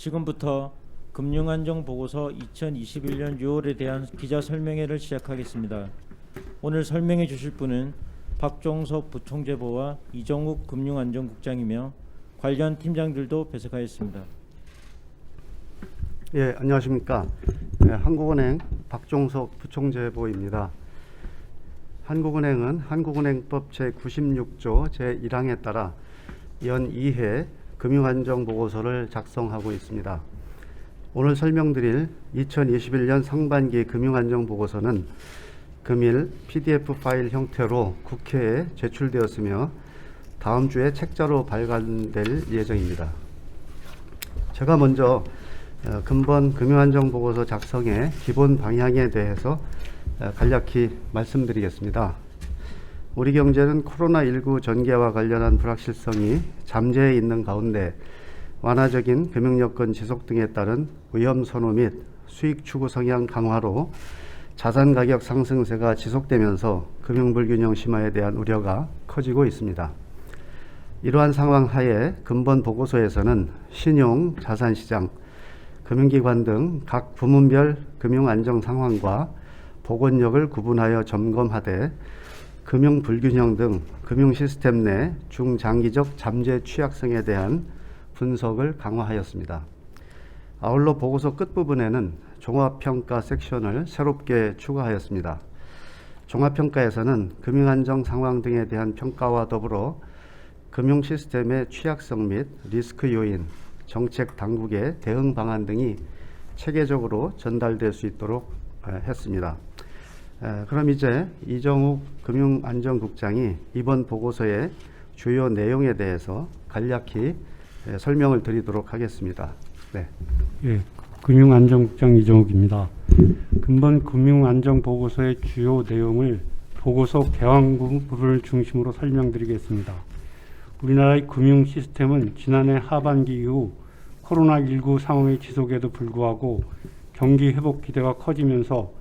지금부터 금융안정보고서 2021년 6월에 대한 기자 설명회를 시작하겠습니다. 오늘 설명해 주실 분은 박종석 부총재보와 이정욱 금융안전국장이며 관련 팀장들도 배석하였습니다. 예, 안녕하십니까. 한국은행 박종석 부총재보입니다. 한국은행은 한국은행법 제96조 제1항에 따라 연 2회 금융안정보고서를 작성하고 있습니다. 오늘 설명드릴 2021년 상반기 금융안정보고서는 금일 PDF 파일 형태로 국회에 제출되었으며 다음 주에 책자로 발간될 예정입니다. 제가 먼저 근본 금융안정보고서 작성의 기본 방향에 대해서 간략히 말씀드리겠습니다. 우리 경제는 코로나19 전개와 관련한 불확실성이 잠재해 있는 가운데 완화적인 금융여건 지속 등에 따른 위험 선호 및 수익 추구 성향 강화로 자산 가격 상승세가 지속되면서 금융불균형 심화에 대한 우려가 커지고 있습니다. 이러한 상황 하에 근본 보고서에서는 신용, 자산시장, 금융기관 등 각 부문별 금융안정 상황과 보건력을 구분하여 점검하되 금융불균형 등 금융시스템 내 중장기적 잠재 취약성에 대한 분석을 강화하였습니다. 아울러 보고서 끝부분에는 종합평가 섹션을 새롭게 추가하였습니다. 종합평가에서는 금융안정 상황 등에 대한 평가와 더불어 금융시스템의 취약성 및 리스크 요인, 정책 당국의 대응 방안 등이 체계적으로 전달될 수 있도록 했습니다. 그럼 이제 이정욱 금융안전국장이 이번 보고서의 주요 내용에 대해서 간략히 설명을 드리도록 하겠습니다. 네. 예, 금융안전국장 이정욱입니다. 근본 금융안전보고서의 주요 내용을 보고서 개왕 부분을 중심으로 설명드리겠습니다. 우리나라의 금융시스템은 지난해 하반기 이후 코로나19 상황의 지속에도 불구하고 경기 회복 기대가 커지면서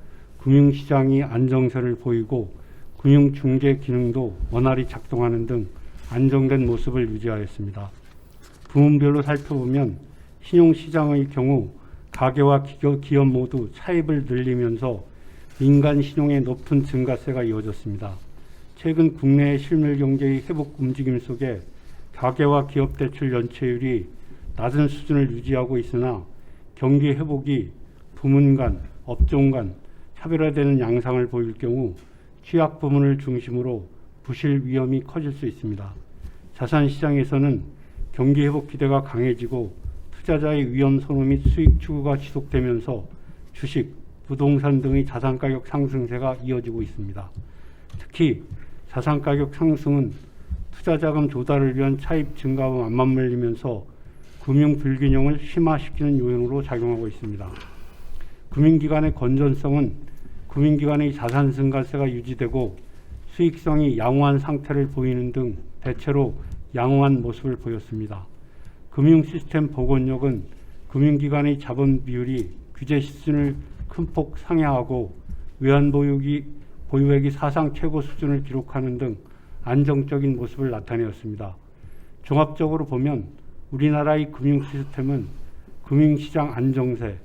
금융시장이 안정세를 보이고 금융중개 기능도 원활히 작동하는 등 안정된 모습을 유지하였습니다. 부문별로 살펴보면 신용시장의 경우 가계와 기업 모두 차입을 늘리면서 민간 신용의 높은 증가세가 이어졌습니다. 최근 국내의 실물 경제의 회복 움직임 속에 가계와 기업 대출 연체율이 낮은 수준을 유지하고 있으나 경기 회복이 부문 간, 업종 간 차별화되는 양상을 보일 경우 취약 부문을 중심으로 부실 위험이 커질 수 있습니다. 자산시장에서는 경기 회복 기대가 강해지고 투자자의 위험 선호 및 수익 추구가 지속되면서 주식, 부동산 등의 자산가격 상승세가 이어지고 있습니다. 특히 자산가격 상승은 투자자금 조달을 위한 차입 증가와 맞물리면서 금융 불균형을 심화시키는 요인으로 작용하고 있습니다. 금융기관의 건전성은 금융기관의 자산 증가세가 유지되고 수익성이 양호한 상태를 보이는 등 대체로 양호한 모습을 보였습니다. 금융시스템 보건력은 금융기관의 자본 비율이 규제 수준을 큰 폭 상회하고 외환보유액이 사상 최고 수준을 기록하는 등 안정적인 모습을 나타내었습니다. 종합적으로 보면 우리나라의 금융시스템은 금융시장 안정세,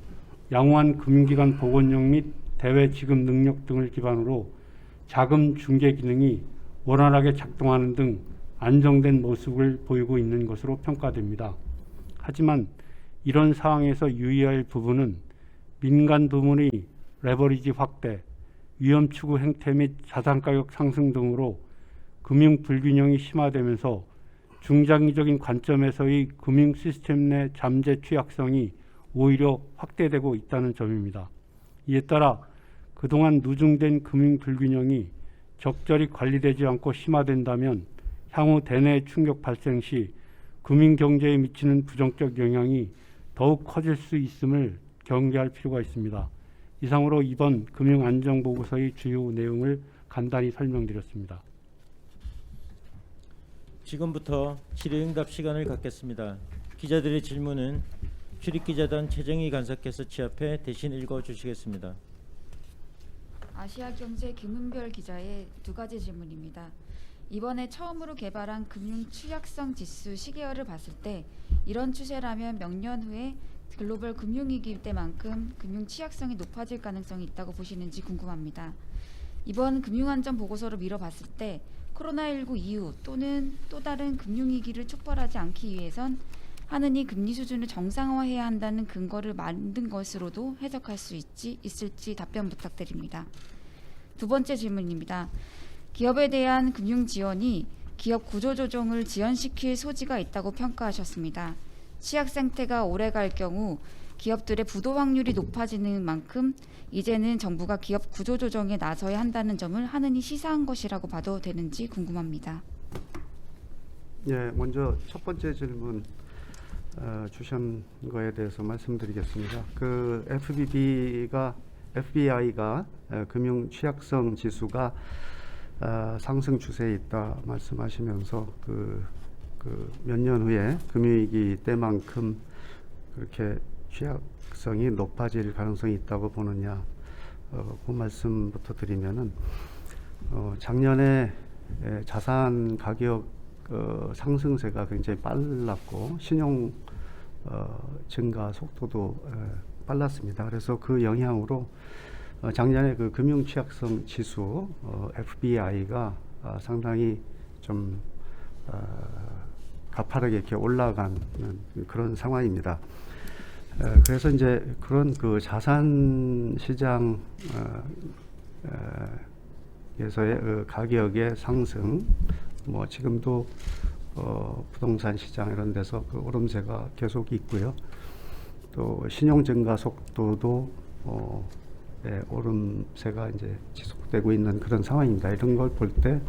양호한 금융기관 보건력 및 대외 지급 능력 등을 기반으로 자금 중개 기능이 원활하게 작동하는 등 안정된 모습을 보이고 있는 것으로 평가됩니다. 하지만 이런 상황에서 유의할 부분은 민간 부문의 레버리지 확대, 위험 추구 행태 및 자산가격 상승 등으로 금융 불균형이 심화되면서 중장기적인 관점에서의 금융 시스템 내 잠재 취약성이 오히려 확대되고 있다는 점입니다. 이에 따라 그동안 누중된 금융 불균형이 적절히 관리되지 않고 심화된다면 향후 대내 충격 발생 시 금융경제에 미치는 부정적 영향이 더욱 커질 수 있음을 경계할 필요가 있습니다. 이상으로 이번 금융안정보고서의 주요 내용을 간단히 설명드렸습니다. 지금부터 질의응답 시간을 갖겠습니다. 기자들의 질문은 출입기자단 최정희 간사께서 취합해 대신 읽어주시겠습니다. 아시아경제 김은별 기자의 두 가지 질문입니다. 이번에 처음으로 개발한 금융 취약성 지수 시계열을 봤을 때 이런 추세라면 몇 년 후에 글로벌 금융위기 때만큼 금융 취약성이 높아질 가능성이 있다고 보시는지 궁금합니다. 이번 금융안전 보고서를 미뤄봤을 때 코로나19 이후 또는 또 다른 금융위기를 촉발하지 않기 위해선 하느니 금리 수준을 정상화해야 한다는 근거를 만든 것으로도 해석할 수 있을지 답변 부탁드립니다. 두 번째 질문입니다. 기업에 대한 금융 지원이 기업 구조 조정을 지연시킬 소지가 있다고 평가하셨습니다. 취약 상태가 오래갈 경우 기업들의 부도 확률이 높아지는 만큼 이제는 정부가 기업 구조 조정에 나서야 한다는 점을 하느니 시사한 것이라고 봐도 되는지 궁금합니다. 예, 먼저 첫 번째 질문 주신 거에 대해서 말씀드리겠습니다. 그 FBI가 금융 취약성 지수가 상승 추세에 있다 말씀하시면서 몇 년 후에 금융위기 때만큼 그렇게 취약성이 높아질 가능성이 있다고 보느냐, 그 말씀부터 드리면은 작년에 자산 가격 상승세가 굉장히 빨랐고 신용 증가 속도도 빨랐습니다. 그래서 그 영향으로 작년에 그 금융 취약성 지수 FBI가 상당히 좀 가파르게 이렇게 올라가는 그런 상황입니다. 그래서 이제 그런 그 자산 시장 에서의 가격의 상승, 뭐 지금도 부동산 시장 이런 데서 그 오름세가 계속 있고요. 또 신용 증가 속도도 오름세가 이제 지속되고 있는 그런 상황입니다. 이런 걸 볼 때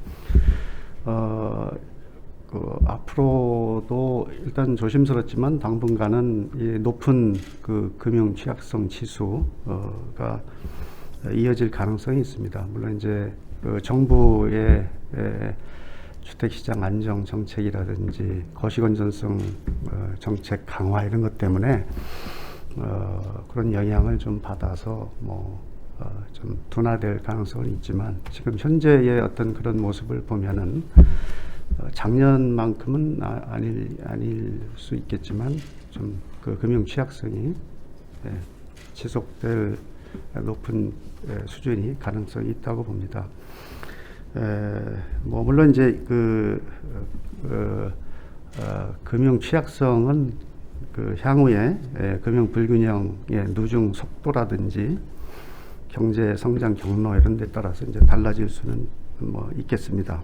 앞으로도 일단 조심스럽지만 당분간은 이 높은 그 금융 취약성 지수가 이어질 가능성이 있습니다. 물론 이제 그 정부의 주택시장 안정 정책이라든지 거시건전성 정책 강화 이런 것 때문에 그런 영향을 좀 받아서 좀 둔화될 가능성은 있지만 지금 현재의 어떤 그런 모습을 보면은 작년만큼은 아닐 수 있겠지만 좀 그 금융 취약성이 지속될 높은 수준이 가능성이 있다고 봅니다. 물론 이제 금융 취약성은 그 향후에 금융 불균형의 누중 속도라든지 경제 성장 경로 이런 데 따라서 이제 달라질 수는 있겠습니다.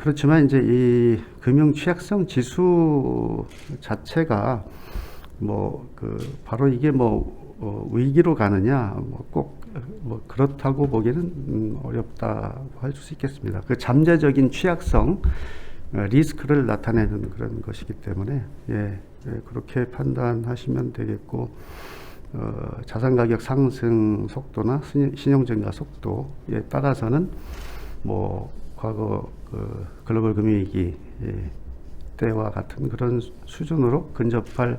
그렇지만 이제 이 금융 취약성 지수 자체가 바로 이게 위기로 가느냐 꼭 그렇다고 보기는 어렵다고 할 수 있겠습니다. 그 잠재적인 취약성 리스크를 나타내는 그런 것이기 때문에 그렇게 판단하시면 되겠고, 자산 가격 상승 속도나 신용 증가 속도에 따라서는 과거 글로벌 금융위기 때와 같은 그런 수준으로 근접할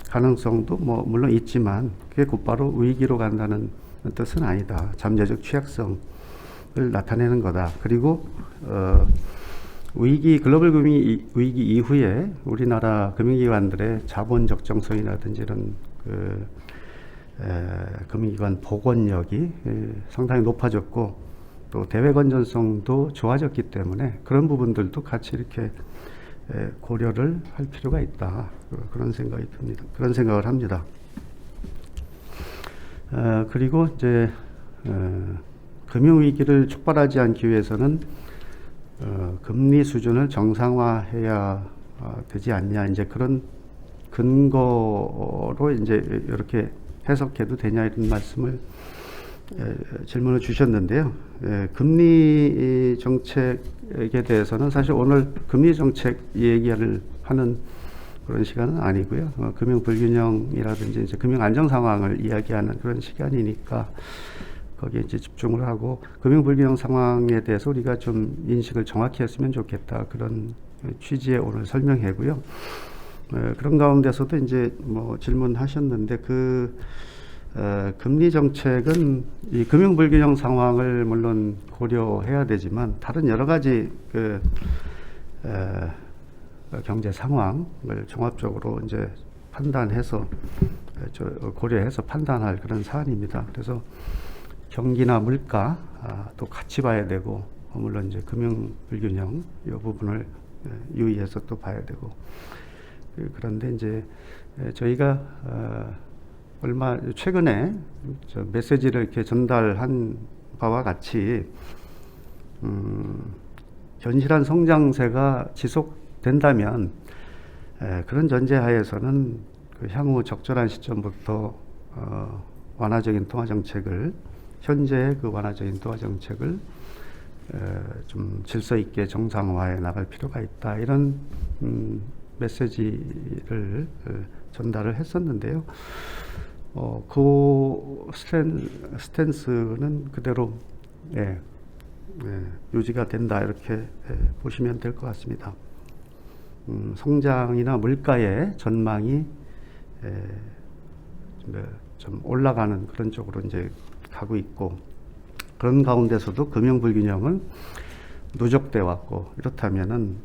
가능성도 물론 있지만 그게 곧바로 위기로 간다는 뜻은 아니다. 잠재적 취약성을 나타내는 거다. 그리고 글로벌 금융 위기 이후에 우리나라 금융기관들의 자본 적정성이라든지 이런 금융기관 복원력이 상당히 높아졌고 또 대외 건전성도 좋아졌기 때문에 그런 부분들도 같이 이렇게 고려를 할 필요가 있다. 그런 생각이 듭니다. 그런 생각을 합니다. 그리고 이제 금융위기를 촉발하지 않기 위해서는 금리 수준을 정상화해야 되지 않냐, 이제 그런 근거로 이제 이렇게 해석해도 되냐 이런 말씀을 질문을 주셨는데요. 금리 정책에 대해서는 사실 오늘 금리 정책 얘기를 하는 그런 시간은 아니고요. 금융 불균형이라든지 이제 금융 안정 상황을 이야기하는 그런 시간이니까 거기에 이제 집중을 하고 금융 불균형 상황에 대해서 우리가 좀 인식을 정확히 했으면 좋겠다, 그런 취지의 오늘 설명회고요. 그런 가운데서도 이제 질문하셨는데 금리 정책은 이 금융 불균형 상황을 물론 고려해야 되지만 다른 여러 가지 경제 상황을 종합적으로 이제 판단해서 고려해서 판단할 그런 사안입니다. 그래서 경기나 물가 또 같이 봐야 되고 물론 이제 금융 불균형 이 부분을 유의해서 또 봐야 되고 그런데 이제 저희가 얼마 최근에 메시지를 이렇게 전달한 바와 같이 견실한 성장세가 지속된다면 그런 전제하에서는 그 향후 적절한 시점부터 완화적인 통화 정책을 현재의 그 완화적인 통화 정책을 좀 질서 있게 정상화해 나갈 필요가 있다 이런 메시지를 전달을 했었는데요. 그 스탠스는 그대로 유지가 된다 이렇게 보시면 될 것 같습니다. 성장이나 물가의 전망이 좀 올라가는 그런 쪽으로 이제 가고 있고 그런 가운데서도 금융 불균형은 누적돼 왔고 이렇다면은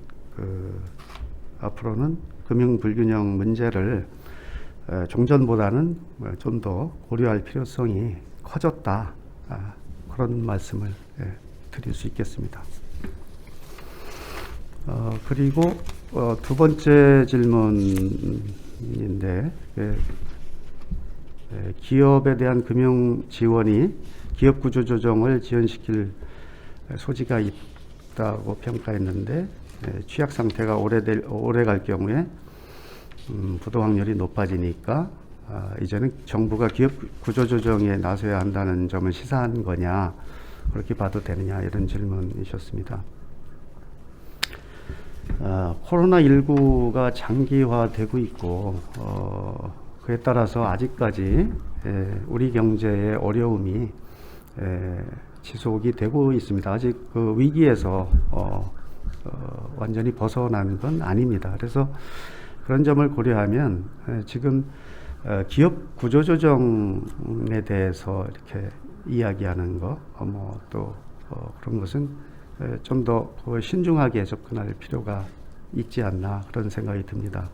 앞으로는 금융 불균형 문제를 종전보다는 좀 더 고려할 필요성이 커졌다 그런 말씀을 드릴 수 있겠습니다. 그리고 두 번째 질문인데 기업에 대한 금융 지원이 기업 구조 조정을 지연시킬 소지가 있다고 평가했는데 취약 상태가 오래 갈 경우에 부도 확률이 높아지니까 이제는 정부가 기업 구조 조정에 나서야 한다는 점을 시사한 거냐 그렇게 봐도 되느냐 이런 질문이셨습니다. 코로나19가 장기화되고 있고 그에 따라서 아직까지 우리 경제의 어려움이 지속이 되고 있습니다. 아직 그 위기에서 완전히 벗어난 건 아닙니다. 그래서 그런 점을 고려하면 지금 기업 구조조정에 대해서 이렇게 이야기하는 거, 또 그런 것은 좀 더 신중하게 접근할 필요가 있지 않나 그런 생각이 듭니다.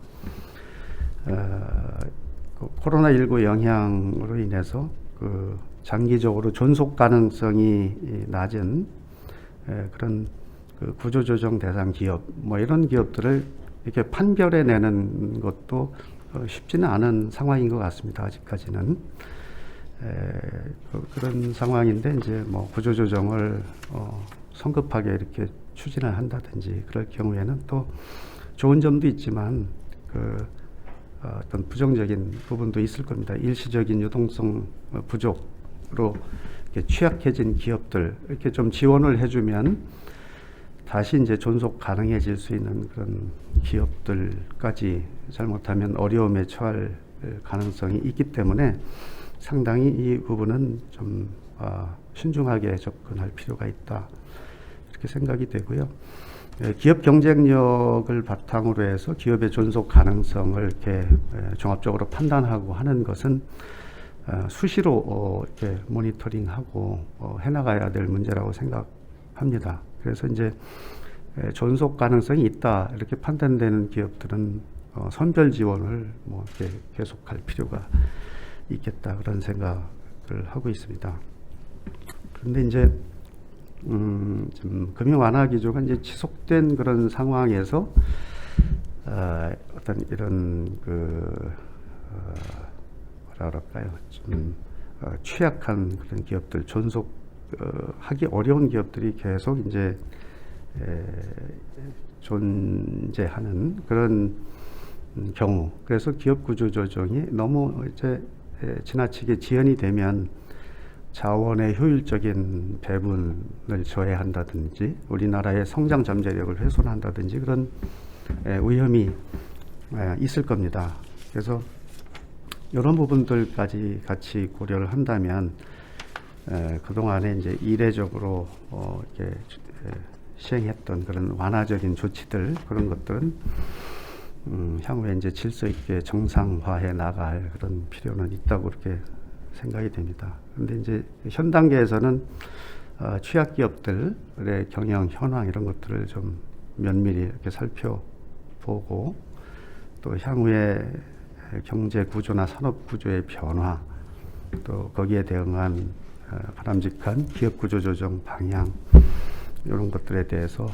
코로나19 영향으로 인해서 그 장기적으로 존속 가능성이 낮은 그런 그 구조조정 대상 기업, 이런 기업들을 이렇게 판별해 내는 것도 쉽지는 않은 상황인 것 같습니다. 아직까지는. 그런 상황인데 이제 구조조정을 성급하게 이렇게 추진을 한다든지 그럴 경우에는 또 좋은 점도 있지만 어떤 부정적인 부분도 있을 겁니다. 일시적인 유동성 부족으로 이렇게 취약해진 기업들 이렇게 좀 지원을 해주면 다시 이제 존속 가능해질 수 있는 그런 기업들까지 잘못하면 어려움에 처할 가능성이 있기 때문에 상당히 이 부분은 좀 신중하게 접근할 필요가 있다 이렇게 생각이 되고요. 기업 경쟁력을 바탕으로 해서 기업의 존속 가능성을 이렇게 종합적으로 판단하고 하는 것은 수시로 이렇게 모니터링하고 해나가야 될 문제라고 생각합니다. 그래서 이제 존속 가능성이 있다 이렇게 판단되는 기업들은 선별 지원을 이렇게 계속할 필요가 있겠다 그런 생각을 하고 있습니다. 그런데 이제 좀 금융 완화 기조가 이제 지속된 그런 상황에서 어떤 이런 뭐라 그럴까요? 좀 취약한 그런 기업들, 존속하기 어려운 기업들이 계속 이제 존재하는 그런 경우. 그래서 기업 구조 조정이 너무 이제 지나치게 지연이 되면 자원의 효율적인 배분을 저해한다든지 우리나라의 성장 잠재력을 훼손한다든지 그런 위험이 있을 겁니다. 그래서 이런 부분들까지 같이 고려를 한다면 그동안에 이제 이례적으로 이렇게 시행했던 그런 완화적인 조치들 그런 것들은 향후에 이제 질서 있게 정상화해 나갈 그런 필요는 있다고 그렇게 생각이 됩니다. 그런데 이제 현 단계에서는 취약 기업들의 경영 현황 이런 것들을 좀 면밀히 이렇게 살펴보고 또 향후에 경제 구조나 산업 구조의 변화, 또 거기에 대응한 바람직한 기업 구조 조정 방향, 이런 것들에 대해서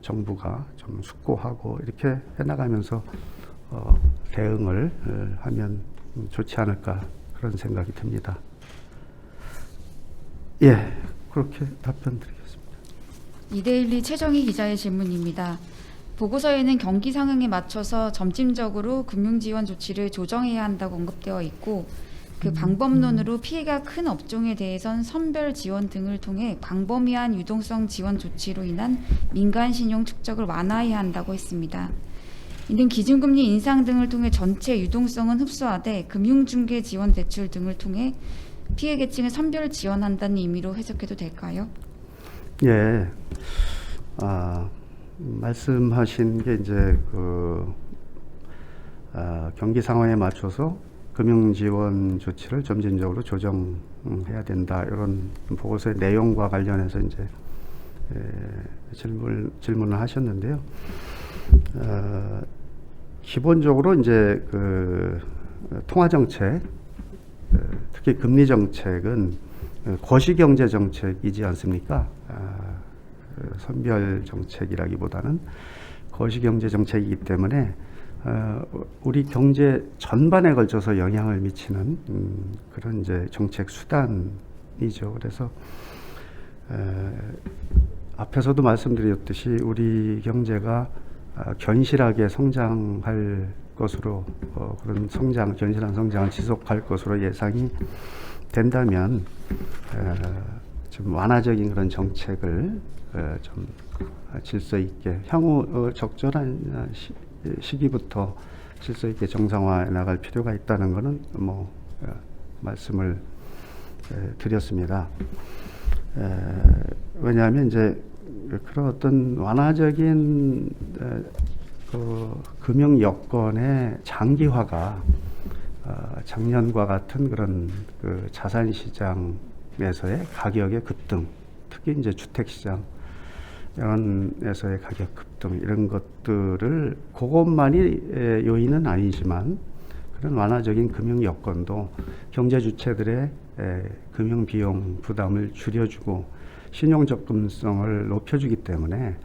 정부가 좀 숙고하고 이렇게 해나가면서 대응을 하면 좋지 않을까, 그런 생각이 듭니다. 예, 그렇게 답변드리겠습니다. 이데일리 최정희 기자의 질문입니다. 보고서에는 경기 상황에 맞춰서 점진적으로 금융지원 조치를 조정해야 한다고 언급되어 있고, 그 방법론으로 피해가 큰 업종에 대해선 선별 지원 등을 통해 광범위한 유동성 지원 조치로 인한 민간 신용 축적을 완화해야 한다고 했습니다. 이는 기준금리 인상 등을 통해 전체 유동성은 흡수하되 금융중개 지원 대출 등을 통해 피해 계층을 선별 지원한다는 의미로 해석해도 될까요? 예, 말씀하신 게 이제 경기 상황에 맞춰서 금융 지원 조치를 점진적으로 조정해야 된다, 이런 보고서의 내용과 관련해서 이제 질문을 하셨는데요. 기본적으로 이제 통화 정책, 특히 금리 정책은 거시경제 정책이지 않습니까? 선별 정책이라기보다는 거시경제 정책이기 때문에 우리 경제 전반에 걸쳐서 영향을 미치는 그런 이제 정책 수단이죠. 그래서 앞에서도 말씀드렸듯이 우리 경제가 견실하게 성장할 것으로, 그런 견실한 성장을 지속할 것으로 예상이 된다면 좀 완화적인 그런 정책을 좀 질서 있게 향후 적절한 시기부터 질서 있게 정상화해 나갈 필요가 있다는 것은 말씀을 드렸습니다. 왜냐하면 이제 그런 어떤 완화적인 금융 여건의 장기화가 작년과 같은 그런 자산 시장에서의 가격의 급등, 특히 이제 주택 시장 이런에서의 가격 급등, 이런 것들을, 그것만이 요인은 아니지만 그런 완화적인 금융 여건도 경제 주체들의 금융 비용 부담을 줄여주고 신용 접근성을 높여주기 때문에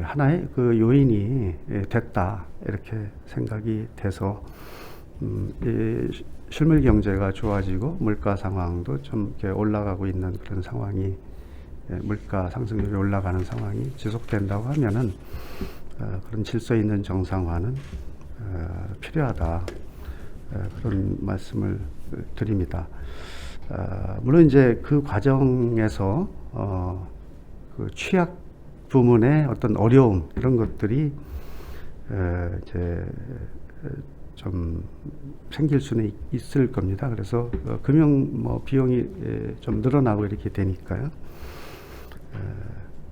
하나의 그 요인이 됐다, 이렇게 생각이 돼서 실물 경제가 좋아지고 물가 상황도 좀 이렇게 올라가고 있는 그런 상황이, 물가 상승률이 올라가는 상황이 지속된다고 하면은 그런 질서 있는 정상화는 필요하다, 그런 말씀을 드립니다. 물론 이제 그 과정에서 그 취약 부문의 어떤 어려움, 이런 것들이 이제 좀 생길 수는 있을 겁니다. 그래서 금융 비용이 좀 늘어나고 이렇게 되니까요.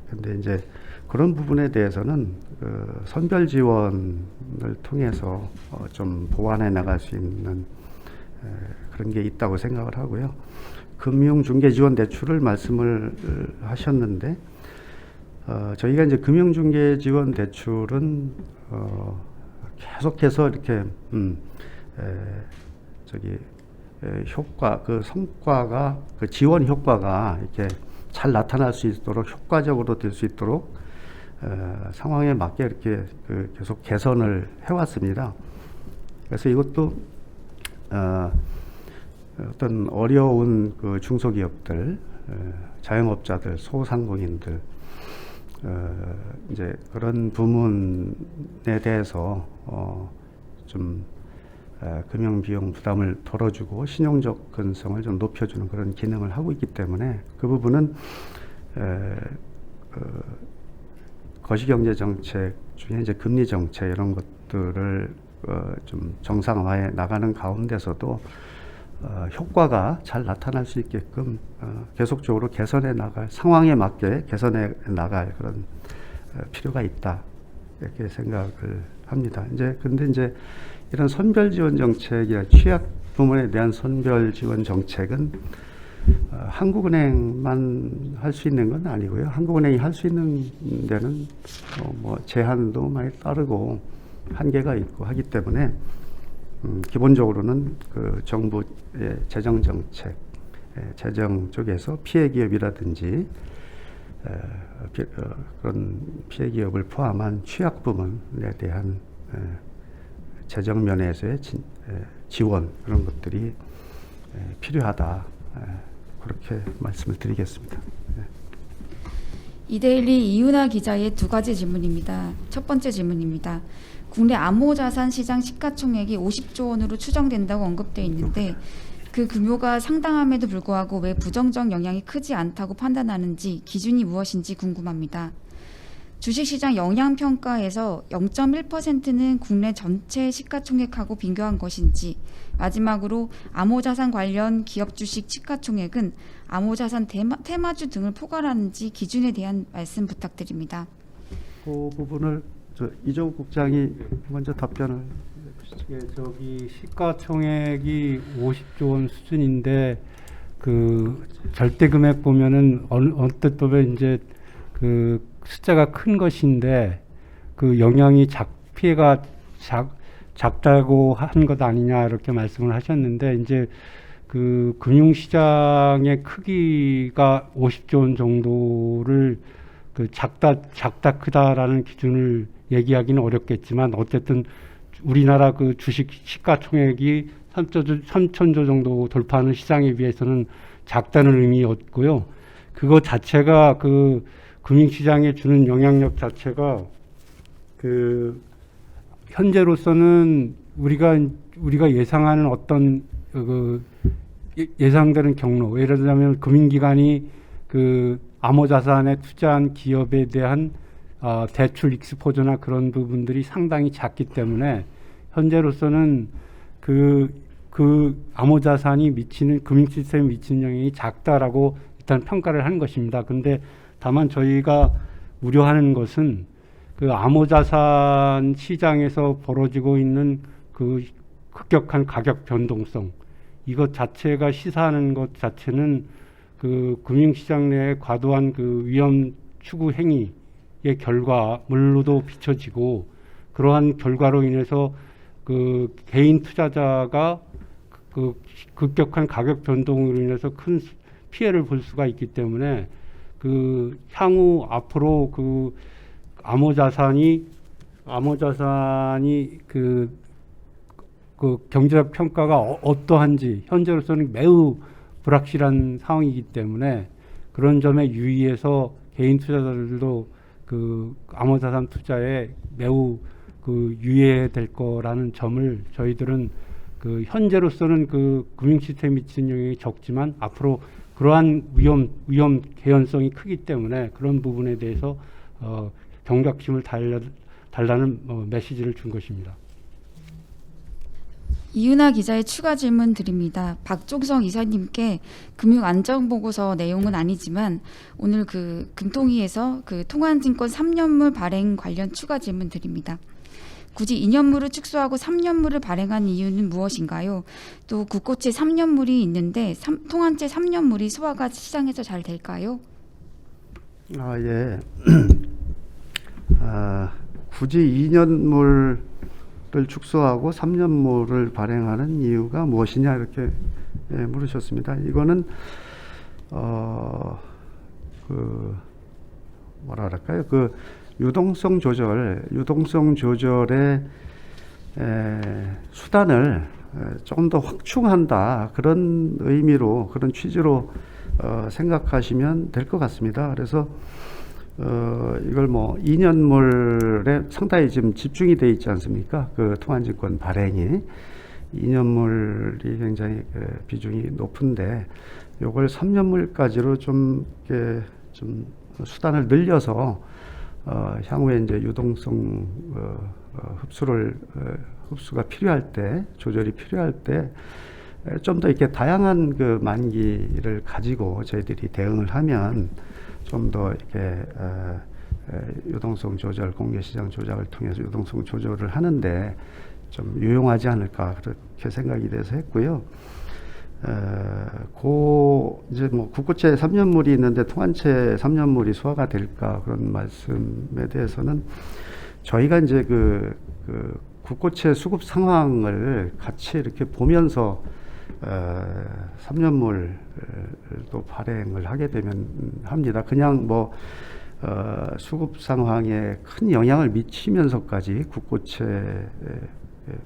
근데 이제 그런 부분에 대해서는 선별 지원을 통해서 좀 보완해 나갈 수 있는 그런 게 있다고 생각을 하고요. 금융중개지원대출을 말씀을 하셨는데, 저희가 이제 금융중개지원대출은 계속해서 이렇게 효과, 그 성과가, 그 지원 효과가 이렇게 잘 나타날 수 있도록, 효과적으로 될 수 있도록 상황에 맞게 이렇게 계속 개선을 해왔습니다. 그래서 이것도 어떤 어려운 그 중소기업들, 자영업자들, 소상공인들, 이제 그런 부문에 대해서 좀 금융 비용 부담을 덜어주고 신용 접근성을 좀 높여주는 그런 기능을 하고 있기 때문에 그 부분은 거시경제 정책 중에 이제 금리 정책, 이런 것들을 좀 정상화해 나가는 가운데서도 효과가 잘 나타날 수 있게끔 계속적으로 개선해 나갈, 상황에 맞게 개선해 나갈 그런 필요가 있다, 이렇게 생각을 합니다. 근데 이제 이런 선별 지원 정책이나 취약 부문에 대한 선별 지원 정책은 한국은행만 할 수 있는 건 아니고요. 한국은행이 할 수 있는 데는 제한도 많이 따르고 한계가 있고 하기 때문에 기본적으로는 그 정부의 재정 정책, 재정 쪽에서 피해 기업이라든지 그런 피해 기업을 포함한 취약 부문에 대한 재정 면에서의 지원 그런 것들이 필요하다. 그렇게 말씀을 드리겠습니다. 이데일리 이윤아 기자의 두 가지 질문입니다. 첫 번째 질문입니다. 국내 암호자산 시장 시가총액이 50조 원으로 추정된다고 언급되어 있는데 그 규모가 상당함에도 불구하고 왜 부정적 영향이 크지 않다고 판단하는지 기준이 무엇인지 궁금합니다. 주식시장 영향평가에서 0.1%는 국내 전체 시가총액하고 비교한 것인지, 마지막으로 암호자산 관련 기업 주식 시가총액은 암호자산 테마주 등을 포괄하는지 기준에 대한 말씀 부탁드립니다. 그 부분을 이종욱 국장이 먼저 답변을 예, 저기 시가총액이 50조 원 수준인데 그 절대 금액 보면은 어떤 때보면 이제 그 숫자가 큰 것인데 그 영향이 피해가 작다고 한 것 아니냐 이렇게 말씀을 하셨는데 이제 그 금융시장의 크기가 50조 원 정도를 그 작다 크다라는 기준을 얘기하기는 어렵겠지만 어쨌든 우리나라 그 주식 시가총액이 3천조 정도 돌파하는 시장에 비해서는 작다는 의미였고요. 그거 자체가 그 금융시장에 주는 영향력 자체가 그 현재로서는 우리가 예상하는 어떤 그 예상되는 경로, 예를 들자면 금융기관이 그 암호자산에 투자한 기업에 대한 대출 익스포저나 그런 부분들이 상당히 작기 때문에 현재로서는 그 암호자산이 미치는 금융시스템에 미치는 영향이 작다라고 일단 평가를 한 것입니다. 근데 다만 저희가 우려하는 것은 그 암호자산 시장에서 벌어지고 있는 그 급격한 가격 변동성, 이것 자체가 시사하는 것 자체는 그 금융시장 내에 과도한 그 위험 추구 행위의 결과물로도 비춰지고, 그러한 결과로 인해서 그 개인 투자자가 그 급격한 가격 변동으로 인해서 큰 피해를 볼 수가 있기 때문에 그 향후 앞으로 그 암호자산이 그 경제적 평가가 어떠한지 현재로서는 매우 불확실한 상황이기 때문에 그런 점에 유의해서 개인 투자자들도 그 암호자산 투자에 매우 그 유의해야 될 거라는 점을 저희들은 그 현재로서는 그 금융 시스템에 미치는 영향이 적지만 앞으로 그러한 위험 개연성이 크기 때문에 그런 부분에 대해서 경각심을 달라는 메시지를 준 것입니다. 이윤아 기자의 추가 질문 드립니다. 박종성 이사님께 금융안전보고서 내용은 아니지만 오늘 그 금통위에서 그 통한증권 3년물 발행 관련 추가 질문 드립니다. 굳이 2년물을 축소하고 3년물을 발행한 이유는 무엇인가요? 또 국고채 3년물이 있는데 통한채 3년물이 소화가 시장에서 잘 될까요? 예. 굳이 2년물을 축소하고 3년물을 발행하는 이유가 무엇이냐 이렇게 물으셨습니다. 이거는 뭐라 그럴까요? 그 유동성 조절의 수단을 조금 더 확충한다, 그런 의미로, 그런 취지로 생각하시면 될 것 같습니다. 그래서 이걸 뭐 2년물에 상당히 지금 집중이 돼 있지 않습니까? 그 통한증권 발행이 2년물이 굉장히 비중이 높은데 이걸 3년물까지로 좀 수단을 늘려서 향후에 이제 유동성 흡수가 필요할 때, 조절이 필요할 때 좀 더 이렇게 다양한 그 만기를 가지고 저희들이 대응을 하면 좀 더 이렇게 유동성 조절, 공개시장 조작을 통해서 유동성 조절을 하는데 좀 유용하지 않을까, 그렇게 생각이 돼서 했고요. 이제 뭐 국고채 3년물이 있는데 통한채 3년물이 소화가 될까, 그런 말씀에 대해서는 저희가 이제 그 그 국고채 수급 상황을 같이 이렇게 보면서 3년물도 발행을 하게 되면 합니다. 그냥 뭐 수급 상황에 큰 영향을 미치면서까지 국고채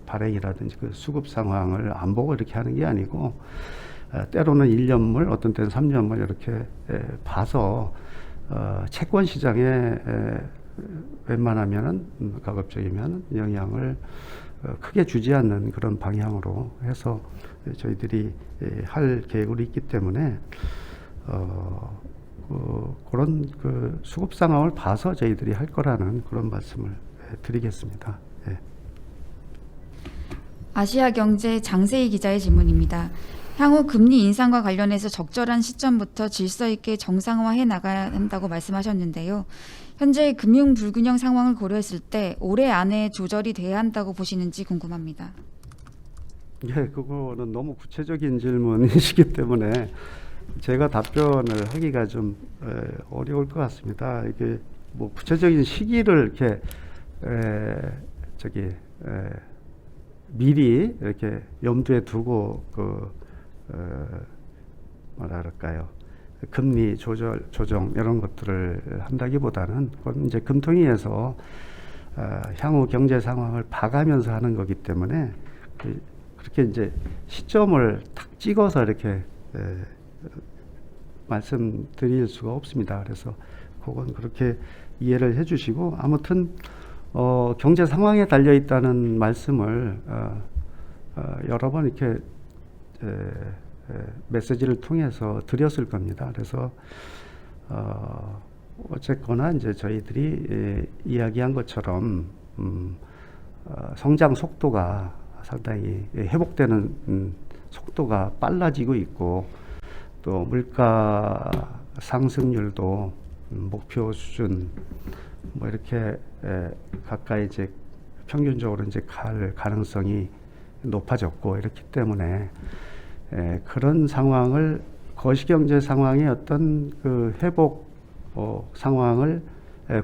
발행이라든지 그 수급 상황을 안 보고 이렇게 하는 게 아니고 때로는 1년물, 어떤 때는 3년물 이렇게 봐서 채권 시장에 웬만하면은 가급적이면 영향을 크게 주지 않는 그런 방향으로 해서 저희들이 할 계획으로 있기 때문에 그런 그 수급 상황을 봐서 저희들이 할 거라는 그런 말씀을 드리겠습니다. 예. 아시아경제 장세희 기자의 질문입니다. 향후 금리 인상과 관련해서 적절한 시점부터 질서 있게 정상화해 나가야 한다고 말씀하셨는데요. 현재 금융 불균형 상황을 고려했을 때 올해 안에 조절이 돼야 한다고 보시는지 궁금합니다. 예, 그거는 너무 구체적인 질문이시기 때문에 제가 답변을 하기가 좀 어려울 것 같습니다. 이게 뭐 구체적인 시기를 이렇게 미리 이렇게 염두에 두고 뭐랄까요, 금리 조정 이런 것들을 한다기보다는 그건 이제 금통위에서 향후 경제 상황을 봐가면서 하는 거기 때문에 그렇게 이제 시점을 탁 찍어서 이렇게 말씀드릴 수가 없습니다. 그래서 그건 그렇게 이해를 해주시고, 아무튼 경제 상황에 달려 있다는 말씀을 여러 번 이렇게 메시지를 통해서 드렸을 겁니다. 그래서 어쨌거나 이제 저희들이 이야기한 것처럼 성장 속도가 상당히 회복되는 속도가 빨라지고 있고, 또 물가 상승률도 목표 수준 뭐 이렇게 가까이 이제 평균적으로 이제 갈 가능성이 높아졌고, 이렇기 때문에 그런 상황을, 거시경제 상황의 어떤 그 회복 상황을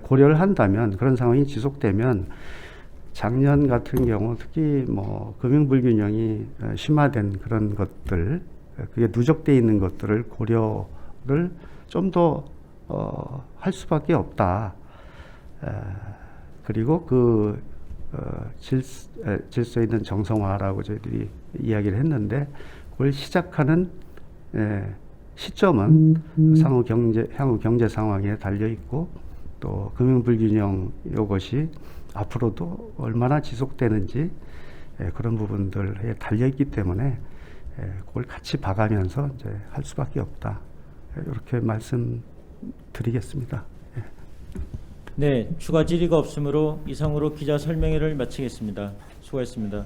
고려를 한다면, 그런 상황이 지속되면 작년 같은 경우 특히 뭐 금융 불균형이 심화된 그런 것들, 그게 누적돼 있는 것들을 고려를 좀 더 할 수밖에 없다. 그리고 그 질서 있는 정성화라고 저희들이 이야기를 했는데, 그걸 시작하는 시점은 향후 경제 상황에 달려 있고, 또 금융 불균형 이것이 앞으로도 얼마나 지속되는지 그런 부분들에 달려 있기 때문에 그걸 같이 봐가면서 이제 할 수밖에 없다. 이렇게 말씀드리겠습니다. 네, 추가 질의가 없으므로 이상으로 기자 설명회를 마치겠습니다. 수고했습니다.